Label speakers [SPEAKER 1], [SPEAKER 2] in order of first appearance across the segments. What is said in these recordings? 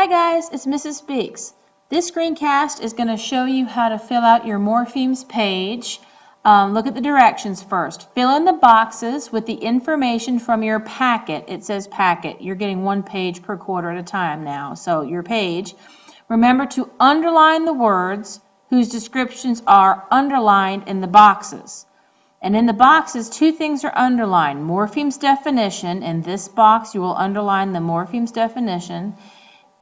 [SPEAKER 1] Hi guys, it's Mrs. Speaks. This screencast is going to show you how to fill out your morphemes page. Look at the directions first. Fill in the boxes with the information from your packet. It says packet. You're getting one page per quarter at a time now, so your page. Remember to underline the words whose descriptions are underlined in the boxes. And in the boxes, two things are underlined. Morphemes definition. In this box, you will underline the morphemes definition.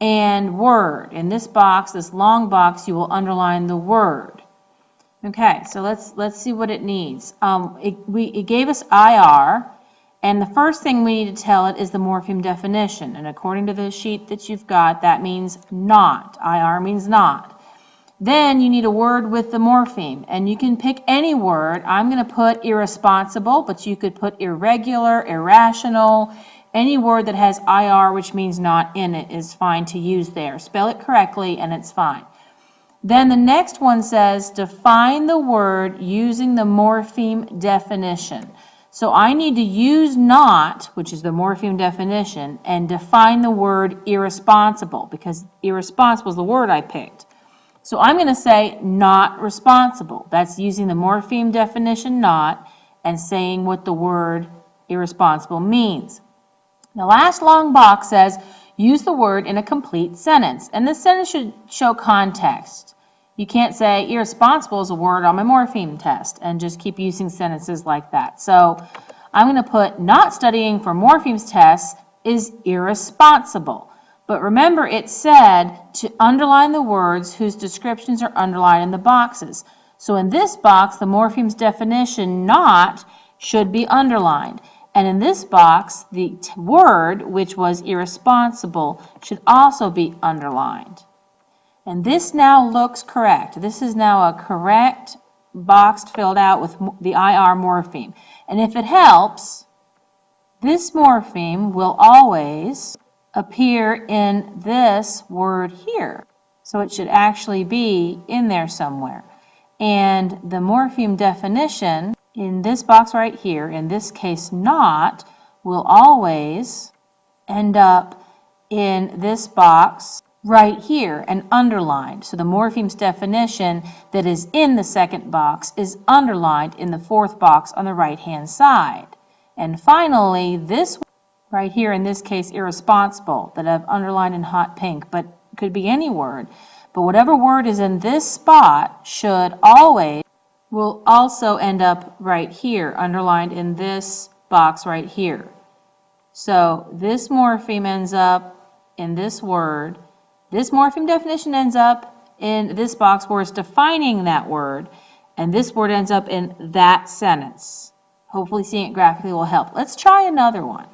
[SPEAKER 1] And word. In this box, this long box, you will underline the word. Okay, so let's see what it needs. It gave us IR, and the first thing we need to tell it is the morpheme definition. And according to the sheet that you've got, that means not. IR means not. Then you need a word with the morpheme, and you can pick any word. I'm going to put irresponsible, but you could put irregular, irrational. Any word that has IR, which means not in it, is fine to use there. Spell it correctly, and it's fine. Then the next one says, define the word using the morpheme definition. So I need to use not, which is the morpheme definition, and define the word irresponsible, because irresponsible is the word I picked. So I'm going to say not responsible. That's using the morpheme definition not and saying what the word irresponsible means. The last long box says use the word in a complete sentence. And this sentence should show context. You can't say irresponsible is a word on my morpheme test and just keep using sentences like that. So I'm going to put not studying for morphemes tests is irresponsible. But remember, it said to underline the words whose descriptions are underlined in the boxes. So in this box, the morphemes definition, not, should be underlined. And in this box, the word, which was irresponsible, should also be underlined. And this now looks correct. This is now a correct box filled out with the IR morpheme. And if it helps, this morpheme will always appear in this word here. So it should actually be in there somewhere. And the morpheme definition in this box right here, in this case not, will always end up in this box right here and underlined. So the morphemes definition that is in the second box is underlined in the fourth box on the right-hand side. And finally, this right here, in this case, irresponsible, that I've underlined in hot pink, but it could be any word. But whatever word is in this spot will also end up right here, underlined in this box right here. So this morpheme ends up in this word. This morpheme definition ends up in this box where it's defining that word, and this word ends up in that sentence. Hopefully seeing it graphically will help. Let's try another one.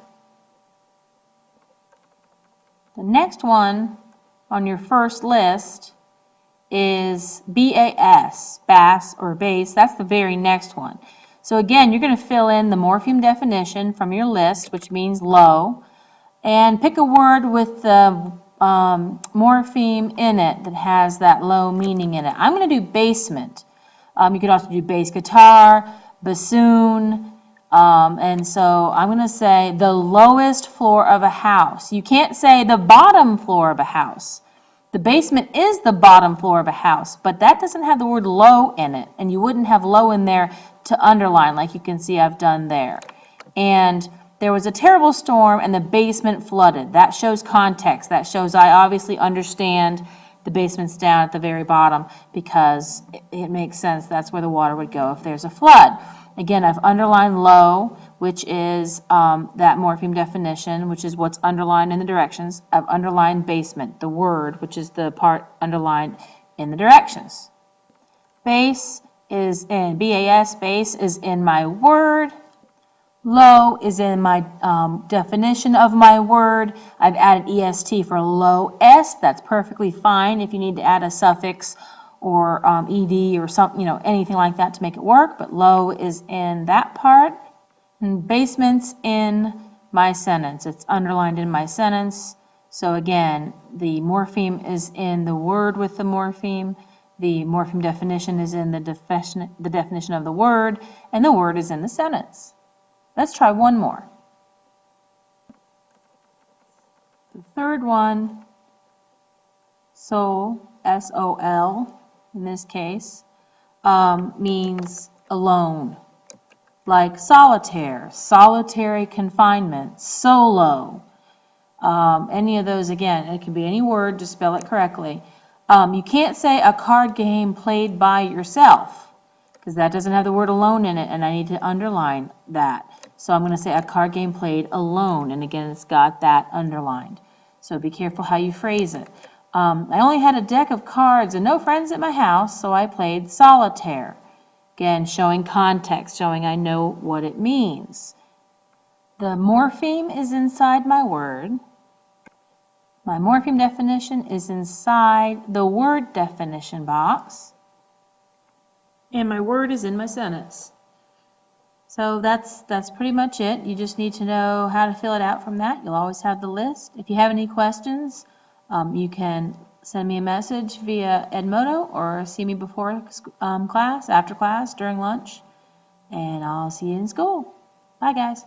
[SPEAKER 1] The next one on your first list is BAS, bass or base. That's the very next one. So again, you're going to fill in the morpheme definition from your list, which means low, and pick a word with the morpheme in it that has that low meaning in it. I'm going to do basement. You could also do bass guitar, bassoon, and so I'm going to say the lowest floor of a house. You can't say the bottom floor of a house. The basement is the bottom floor of a house, but that doesn't have the word low in it, and you wouldn't have low in there to underline like you can see I've done there. And there was a terrible storm and the basement flooded. That shows context. That shows I obviously understand the basement's down at the very bottom because it makes sense. That's where the water would go if there's a flood. Again, I've underlined low, which is that morpheme definition, which is what's underlined in the directions. I've underlined basement, the word, which is the part underlined in the directions. Base is in BAS, base is in my word. Low is in my definition of my word. I've added EST for low S. That's perfectly fine if you need to add a suffix or ED or something, anything like that to make it work. But low is in that part. And basement's in my sentence. It's underlined in my sentence. So again, the morpheme is in the word with the morpheme. The morpheme definition is in the definition of the word. And the word is in the sentence. Let's try one more. The third one Sol, S-O-L in this case, means alone. Like solitaire, solitary confinement, solo. Any of those, again, it can be any word, just spell it correctly. You can't say a card game played by yourself, because that doesn't have the word alone in it, and I need to underline that. So I'm going to say a card game played alone, and again, it's got that underlined. So be careful how you phrase it. I only had a deck of cards and no friends at my house, so I played solitaire. Again, showing context, showing I know what it means. The morpheme is inside my word. My morpheme definition is inside the word definition box. And my word is in my sentence. So that's pretty much it. You just need to know how to fill it out from that. You'll always have the list. If you have any questions, you can send me a message via Edmodo or see me before class, after class, during lunch, and I'll see you in school. Bye, guys.